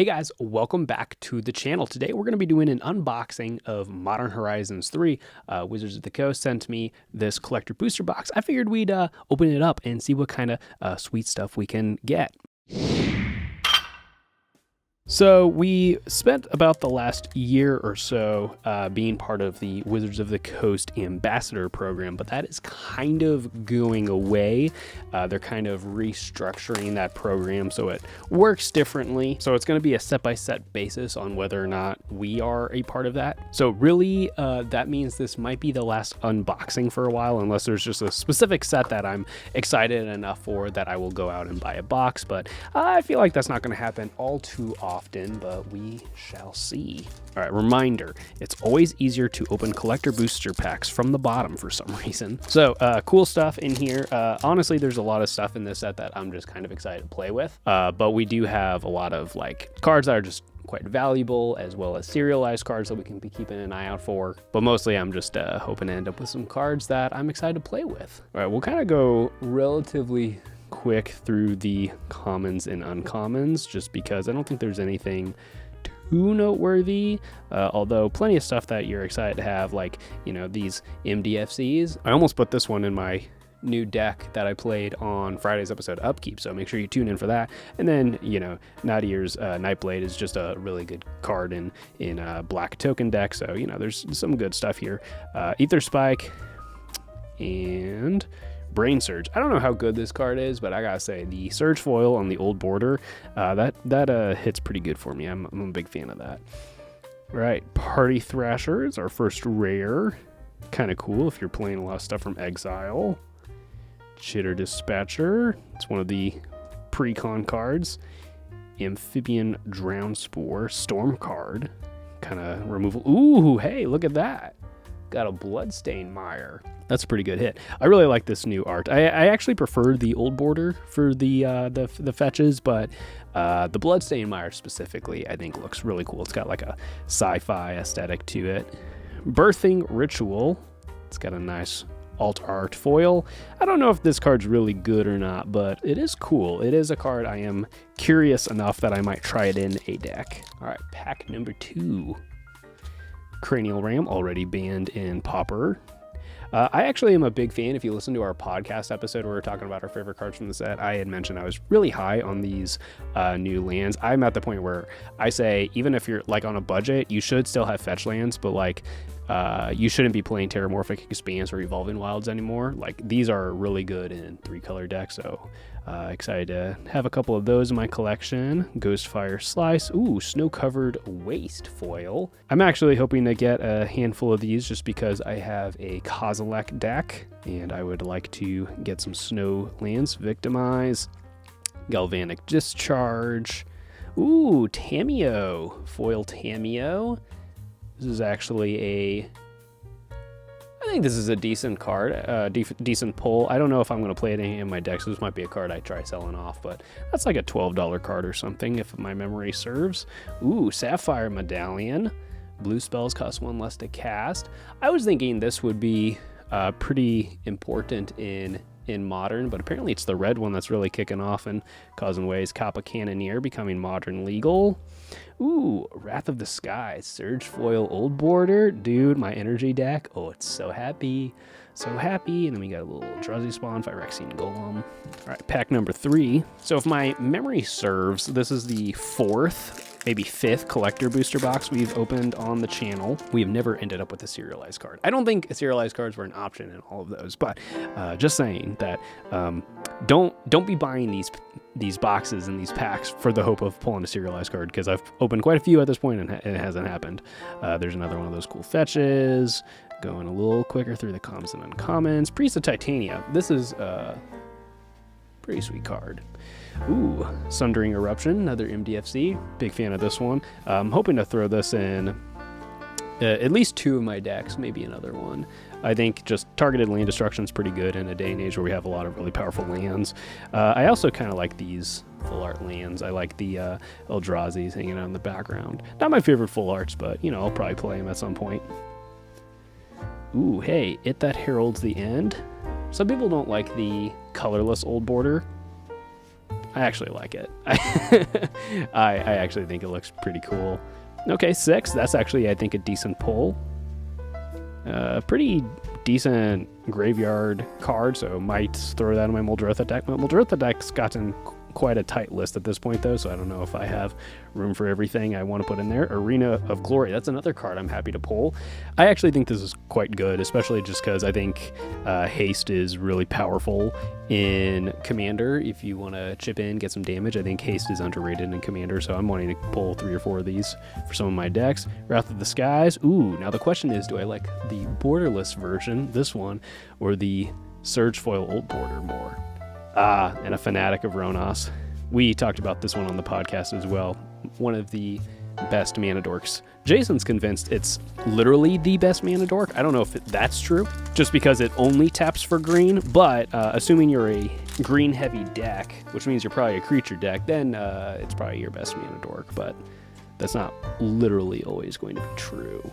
Hey guys, welcome back to the channel. Today we're going to be doing an unboxing of Modern Horizons 3. Wizards of the Coast sent me this collector booster box. I figured we'd open it up and see what kind of sweet stuff we can get. So we spent about the last year or so being part of the Wizards of the Coast Ambassador program, but that is kind of going away. They're kind of restructuring that program so it works differently. So it's going to be a step-by-step basis on whether or not we are a part of that. So really, that means this might be the last unboxing for a while, unless there's just a specific set that I'm excited enough for that I will go out and buy a box. But I feel like that's not going to happen all too often, but we shall see. All right, reminder, it's always easier to open collector booster packs from the bottom for some reason. So cool stuff in here. Honestly, there's a lot of stuff in this set that I'm just kind of excited to play with, but we do have a lot of like cards that are just quite valuable, as well as serialized cards that we can be keeping an eye out for. But mostly I'm just hoping to end up with some cards that I'm excited to play with. All right, we'll kind of go relatively quick through the commons and uncommons, just because I don't think there's anything too noteworthy, although plenty of stuff that you're excited to have, like, you know, these MDFCs. I almost put this one in my new deck that I played on Friday's episode Upkeep, so make sure you tune in for that. And then, you know, Nadir's Nightblade is just a really good card in black token deck, so, you know, there's some good stuff here. Ether Spike and Brain Surge. I don't know how good this card is, but I gotta say the Surge foil on the old border, that hits pretty good for me. I'm a big fan of that. Right, Party Thrasher is our first rare. Kind of cool if you're playing a lot of stuff from Exile. Chitter Dispatcher, it's one of the pre-con cards. Amphibian Drown Spore, Storm card, kind of removal. Ooh, hey, look at that. Got a Bloodstained Mire. That's a pretty good hit. I really like this new art. I actually prefer the old border for the fetches, but the Bloodstained Mire specifically, I think looks really cool. It's got like a sci-fi aesthetic to it. Birthing Ritual. It's got a nice alt art foil. I don't know if this card's really good or not, but it is cool. It is a card I am curious enough that I might try it in a deck. All right, pack number 2. Cranial Ram, already banned in Pauper. I actually am a big fan. If you listen to our podcast episode where we're talking about our favorite cards from the set, I had mentioned I was really high on these new lands. I'm at the point where I say, even if you're like on a budget, you should still have fetch lands, but like you shouldn't be playing Terramorphic Expanse or Evolving Wilds anymore. Like, these are really good in 3-color decks, so excited to have a couple of those in my collection. Ghostfire Slice. Ooh, Snow-Covered Waste foil. I'm actually hoping to get a handful of these just because I have a Kozilek deck, and I would like to get some snow lands. Victimize. Galvanic Discharge. Ooh, Tamiyo. Foil Tamiyo. This is actually I think this is a decent card, decent pull. I don't know if I'm going to play it in my deck, so this might be a card I try selling off, but that's like a $12 card or something if my memory serves. Ooh, Sapphire Medallion. Blue spells cost 1 less to cast. I was thinking this would be pretty important in Modern, but apparently it's the red one that's really kicking off and causing waves. Kappa Cannoneer becoming Modern legal. Ooh, Wrath of the Skies, Surge Foil Old Border. Dude, my energy deck. Oh, it's so happy. So happy. And then we got a little Drowsy Spawn, Phyrexian Golem. All right, pack number 3. So if my memory serves, this is the 4th, maybe 5th collector booster box we've opened on the channel. We have never ended up with a serialized card. I don't think serialized cards were an option in all of those, but just saying that don't be buying these boxes and these packs for the hope of pulling a serialized card, because I've opened quite a few at this point and it hasn't happened. There's another one of those cool fetches. Going a little quicker through the commons and uncommons. Priest of Titania. This is a pretty sweet card. Ooh, Sundering Eruption, another MDFC. Big fan of this one. I'm hoping to throw this in at least 2 of my decks, maybe another one. I think just targeted land destruction is pretty good in a day and age where we have a lot of really powerful lands. I also kind of like these full art lands. I like the Eldrazi's hanging out in the background. Not my favorite full arts, but, you know, I'll probably play them at some point. Ooh, hey, It That Heralds the End. Some people don't like the colorless old border. I actually like it. I actually think it looks pretty cool. Okay, 6. That's actually, I think, a decent pull. Pretty decent graveyard card, so might throw that in my Muldrotha deck. My Muldrotha deck's gotten quite a tight list at this point, though, so I don't know if I have room for everything I want to put in there. Arena of Glory, that's another card I'm happy to pull. I actually think this is quite good, especially just because I think haste is really powerful in Commander. If you want to chip in, get some damage, I think haste is underrated in Commander, so I'm wanting to pull 3 or 4 of these for some of my decks. Wrath of the Skies, ooh, now the question is, do I like the borderless version, this one, or the Surge Foil Old Border more? And a Fanatic of Ronos. We talked about this one on the podcast as well. One of the best mana dorks. Jason's convinced it's literally the best mana dork. I don't know if that's true, just because it only taps for green, but assuming you're a green heavy deck, which means you're probably a creature deck, then it's probably your best mana dork, but that's not literally always going to be true.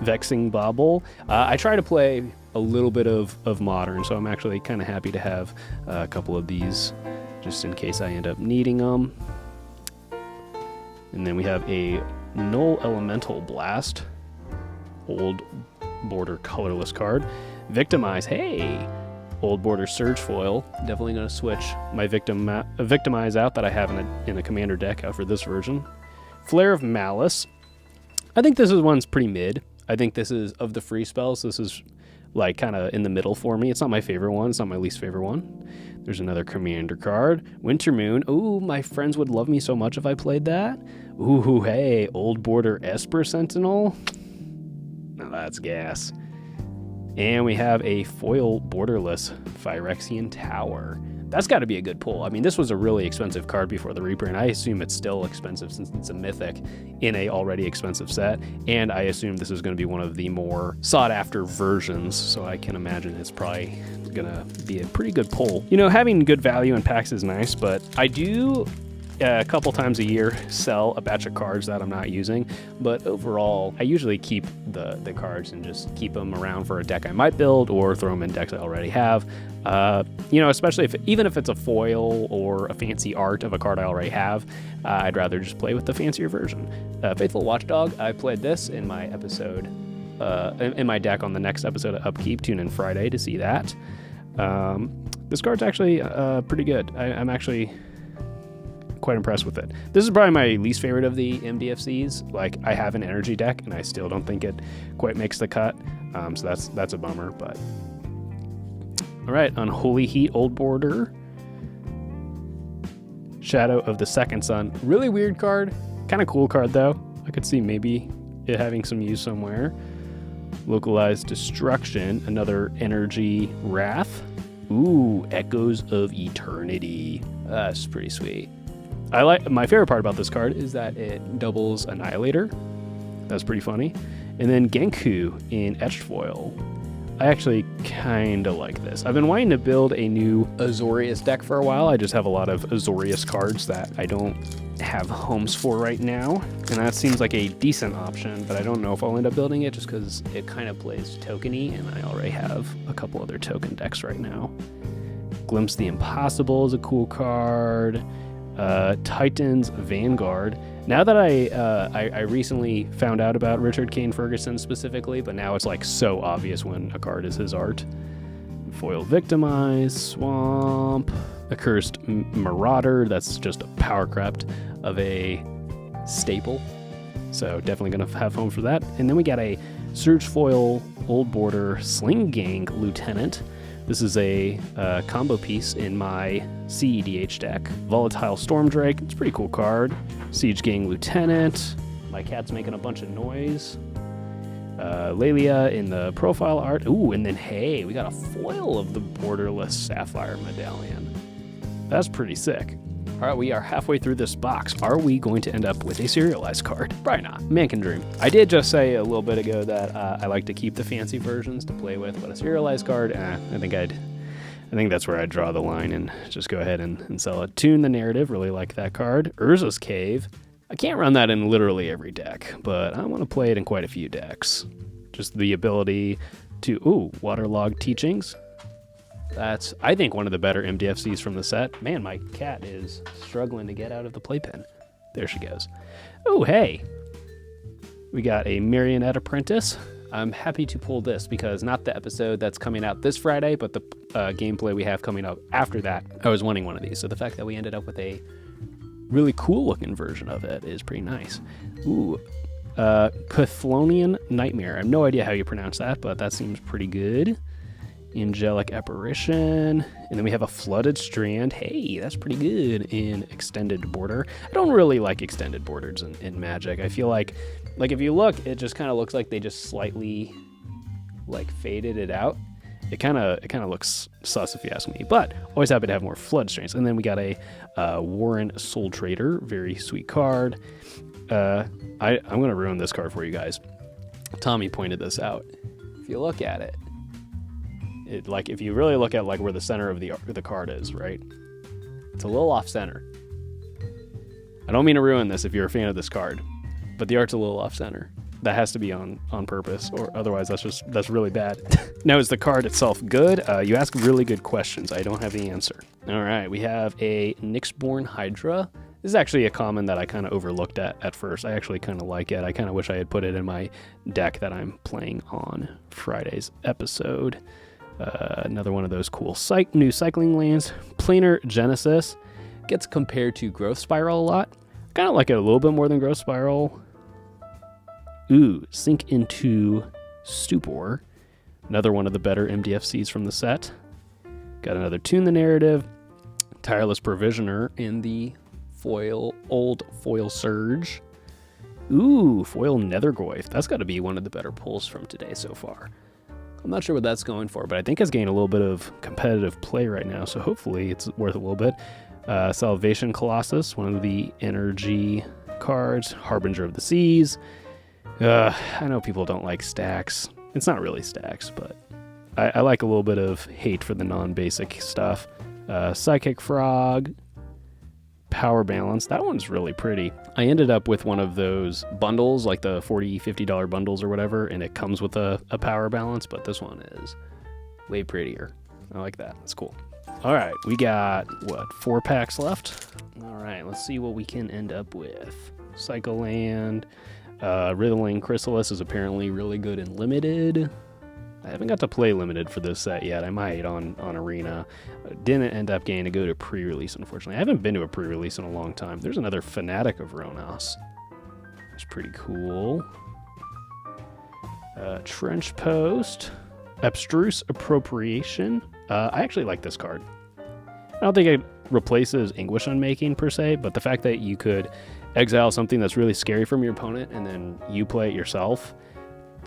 Vexing Bauble. I try to play a little bit of Modern, so I'm actually kind of happy to have a couple of these just in case I end up needing them. And then we have a Null Elemental Blast, Old Border colorless card. Victimize, hey! Old Border Surge Foil. Definitely going to switch my Victimize out that I have in a Commander deck out for this version. Flare of Malice. I think this one's pretty mid. I think this is, of the free spells, this is like kind of in the middle for me. It's not my favorite one. It's not my least favorite one. There's another Commander card. Winter Moon. Ooh, my friends would love me so much if I played that. Ooh, hey, Old Border Esper Sentinel. Now that's gas. And we have a foil borderless Phyrexian Tower. That's got to be a good pull. I mean, this was a really expensive card before the reprint. I assume it's still expensive since it's a mythic in a already expensive set. And I assume this is going to be one of the more sought after versions. So I can imagine it's probably going to be a pretty good pull. You know, having good value in packs is nice, but I do a couple times a year sell a batch of cards that I'm not using, but overall I usually keep the cards and just keep them around for a deck I might build or throw them in decks I already have. You know, especially even if it's a foil or a fancy art of a card I already have, I'd rather just play with the fancier version. Faithful Watchdog, I played this in my episode, in my deck on the next episode of Upkeep. Tune in Friday to see that. This card's actually pretty good. I'm actually quite impressed with it. This is probably my least favorite of the MDFCs. Like, I have an energy deck and I still don't think it quite makes the cut. So that's a bummer, but all right. Unholy Heat, Old Border, Shadow of the Second Sun. Really weird card. Kind of cool card though. I could see maybe it having some use somewhere. Localized Destruction, another energy Wrath. Ooh, Echoes of Eternity. That's pretty sweet. My favorite part about this card is that it doubles Annihilator. That's pretty funny. And then Genku in Etched Foil. I actually kind of like this. I've been wanting to build a new Azorius deck for a while. I just have a lot of Azorius cards that I don't have homes for right now. And that seems like a decent option, but I don't know if I'll end up building it just because it kind of plays tokeny, and I already have a couple other token decks right now. Glimpse the Impossible is a cool card. Titan's Vanguard. Now that I recently found out about Richard Kane Ferguson specifically, but now it's like so obvious when a card is his art. Foil Victimize, Swamp, Accursed Marauder. That's just a power crept of a staple. So definitely going to have home for that. And then we got a Surge Foil Old Border Sling Gang Lieutenant. This is a combo piece in my CEDH deck. Volatile Stormdrake, it's a pretty cool card. Siege Gang Lieutenant. My cat's making a bunch of noise. Lelia in the profile art. Ooh, and then hey, we got a foil of the Borderless Sapphire Medallion. That's pretty sick. All right, we are halfway through this box. Are we going to end up with a serialized card? Probably not. Man can dream. I did just say a little bit ago that I like to keep the fancy versions to play with, but a serialized card, I think that's where I'd draw the line and just go ahead and sell it. Tune the Narrative, really like that card. Urza's Cave. I can't run that in literally every deck, but I want to play it in quite a few decks. Just the ability to, Waterlogged Teachings. That's, I think, one of the better MDFCs from the set. Man, my cat is struggling to get out of the playpen. There she goes. Oh, hey. We got a Marionette Apprentice. I'm happy to pull this because not the episode that's coming out this Friday, but the gameplay we have coming up after that. I was wanting one of these. So the fact that we ended up with a really cool looking version of it is pretty nice. Ooh. Cathlonian Nightmare. I have no idea how you pronounce that, but that seems pretty good. Angelic Apparition. And then we have a Flooded Strand. Hey, that's pretty good in Extended Border. I don't really like Extended Borders in Magic. I feel like if you look, it just kind of looks like they just slightly like faded it out. It kind of looks sus if you ask me, but always happy to have more Flood Strands. And then we got a Warren Soul Trader. Very sweet card. I'm going to ruin this card for you guys. Tommy pointed this out. If you look at it, like if you really look at like where the center of the card is, right? It's a little off center. I don't mean to ruin this if you're a fan of this card, but the art's a little off center. That has to be on purpose, or otherwise that's really bad. Now, is the card itself good? You ask really good questions. I don't have the answer. All right, we have a Nyxborn Hydra. This is actually a common that I kind of overlooked at first. I actually kind of like it. I kind of wish I had put it in my deck that I'm playing on Friday's episode. Another one of those cool new cycling lands. Planar Genesis gets compared to Growth Spiral a lot. Kind of like it a little bit more than Growth Spiral. Ooh, Sink into Stupor. Another one of the better MDFCs from the set. Got another Tune the Narrative. Tireless Provisioner in the old foil Surge. Ooh, foil Nethergoyf. That's got to be one of the better pulls from today so far. I'm not sure what that's going for, but I think it's gained a little bit of competitive play right now, so hopefully it's worth a little bit. Salvation Colossus, one of the energy cards. Harbinger of the Seas. I know people don't like stacks. It's not really stacks, but I like a little bit of hate for the non-basic stuff. Psychic Frog. Power Balance. That one's really pretty. I ended up with one of those bundles, like the $40, $50 bundles or whatever, and it comes with a Power Balance, but this one is way prettier. I like that. That's cool. All right, we got, 4 packs left? All right, let's see what we can end up with. Cycle Land. Riddling Chrysalis is apparently really good in Limited. I haven't got to play Limited for this set yet. I might on Arena. Didn't end up getting to go to pre-release, unfortunately. I haven't been to a pre-release in a long time. There's another Fanatic of Ronos. That's pretty cool. Trench Post. Abstruse Appropriation. I actually like this card. I don't think it replaces Anguish Unmaking per se, but the fact that you could exile something that's really scary from your opponent and then you play it yourself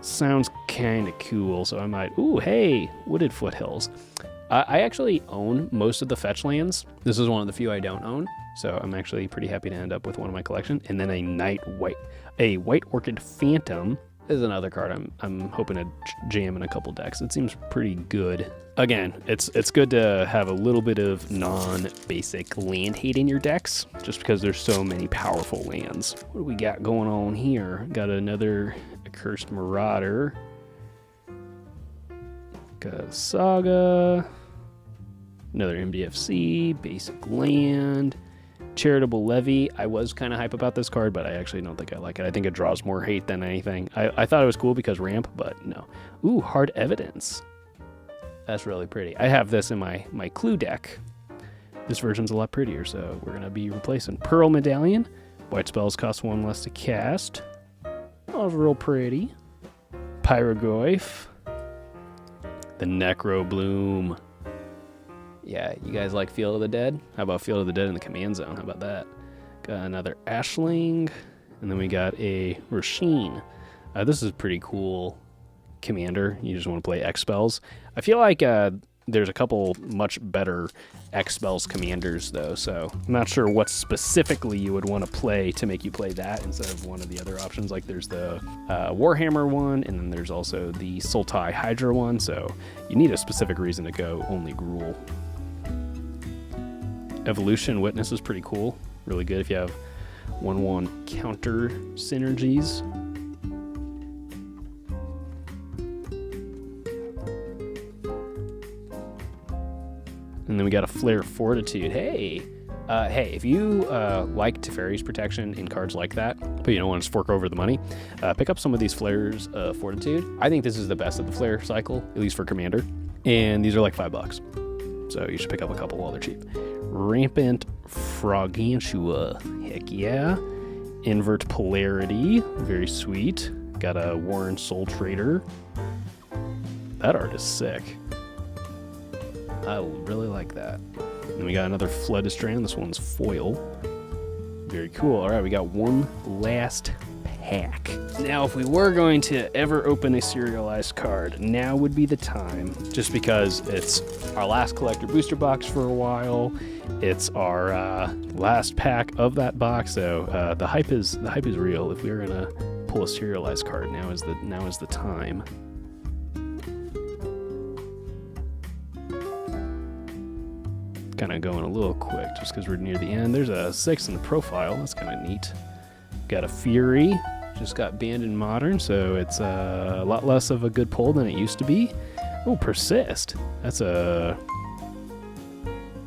sounds kind of cool, so I might... Ooh, hey! Wooded Foothills. I actually own most of the fetch lands. This is one of the few I don't own, so I'm actually pretty happy to end up with one in my collection. And then a White Orchid Phantom is another card I'm hoping to jam in a couple decks. It seems pretty good. Again, it's good to have a little bit of non-basic land hate in your decks, just because there's so many powerful lands. What do we got going on here? Got another Accursed Marauder. Got a Saga. Another MDFC. Basic Land. Charitable Levy. I was kind of hype about this card, but I actually don't think I like it. I think it draws more hate than anything. I thought it was cool because ramp, but no. Ooh, Hard Evidence. That's really pretty. I have this in my Clue deck. This version's a lot prettier, so we're going to be replacing Pearl Medallion. White spells cost 1 less to cast. Oh, real pretty. Pyrogoyf. The Necro Bloom. Yeah, you guys like Field of the Dead? How about Field of the Dead in the Command Zone? How about that? Got another Ashling. And then we got a Rasheen. This is pretty cool commander. You just want to play X spells. I feel like there's a couple much better X spells commanders though, so I'm not sure what specifically you would want to play to make you play that instead of one of the other options. Like there's the Warhammer one, and then there's also the Sultai Hydra one, so you need a specific reason to go only Gruul. Evolution Witness is pretty cool. Really good if you have 1/1 counter synergies. we got a Flare Fortitude. Hey, if you like Teferi's protection in cards like that, but you don't want to fork over the money, pick up some of these Flares Fortitude. I think this is the best of the Flare cycle, at least for Commander. And these are like $5. So you should pick up a couple while they're cheap. Rampant Frogantua. Heck yeah. Invert Polarity. Very sweet. Got a Warren Soul Trader. That art is sick. I really like that. And we got another Flood Strand. This one's foil. Very cool. All right, we got one last pack. Now, if we were going to ever open a serialized card, now would be the time, just because it's our last collector booster box for a while. It's our last pack of that box, so the hype is real. If we were gonna pull a serialized card, now is the time. Kind of going a little quick just because we're near the end. There's a 6 in the profile. That's kind of neat. Got a Fury. Just got banned in Modern, so it's a lot less of a good pull than it used to be. Oh, Persist. That's a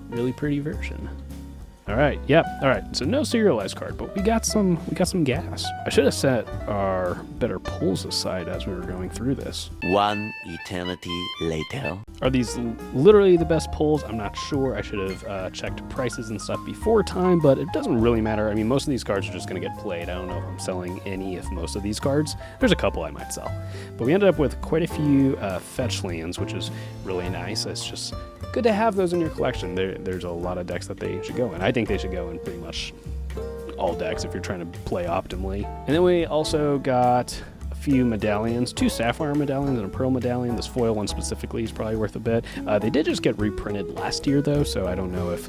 really pretty version. All right, yep. All right, so no serialized card, but we got some gas. I should have set our better pulls aside as we were going through this. One eternity later. Are these literally the best pulls? I'm not sure. I should have checked prices and stuff before time, but it doesn't really matter. I mean, most of these cards are just going to get played. I don't know if I'm selling any, if most of these cards. There's a couple I might sell. But we ended up with quite a few fetch lands, which is really nice. It's just good to have those in your collection. There's a lot of decks that they should go in. I think they should go in pretty much all decks if you're trying to play optimally. And then we also got a few medallions, 2 sapphire medallions and a pearl medallion. This foil one specifically is probably worth a bit. They did just get reprinted last year though, so I don't know if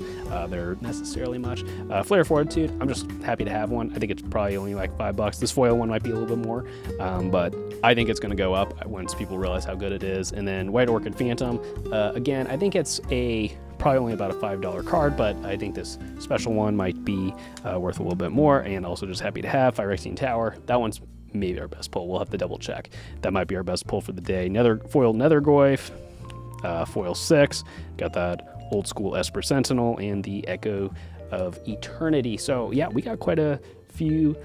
they're necessarily much. Flare Fortitude, I'm just happy to have one. I think it's probably only like $5. This foil one might be a little bit more, but I think it's going to go up once people realize how good it is. And then White Orchid Phantom, again, I think it's probably only about a $5 card, but I think this special one might be worth a little bit more. And also just happy to have Phyrexian Tower. That one's maybe our best pull. We'll have to double check. That might be our best pull for the day. Foil Nethergoyf, foil 6. Got that old school Esper Sentinel and the Echo of Eternity. So yeah, we got quite a few.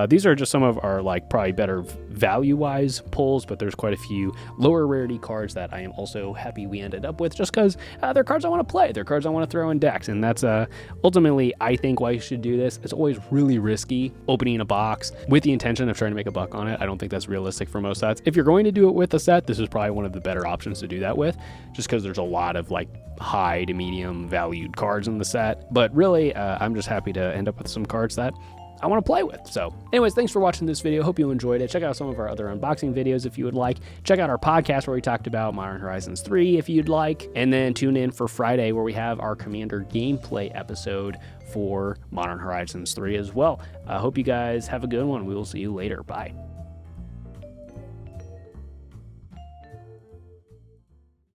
These are just some of our probably better value-wise pulls, but there's quite a few lower rarity cards that I am also happy we ended up with, just because they're cards I want to play. They're cards I want to throw in decks, and that's ultimately, I think, why you should do this. It's always really risky opening a box with the intention of trying to make a buck on it. I don't think that's realistic for most sets. If you're going to do it with a set, this is probably one of the better options to do that with, just because there's a lot of high to medium valued cards in the set. But really, I'm just happy to end up with some cards that I want to play with. So anyways, thanks for watching this video. Hope you enjoyed it. Check out some of our other unboxing videos if you would like. Check out our podcast where we talked about Modern Horizons 3 if you'd like. And then tune in for Friday where we have our Commander gameplay episode for Modern Horizons 3 as well. I hope you guys have a good one. We will see you later. Bye.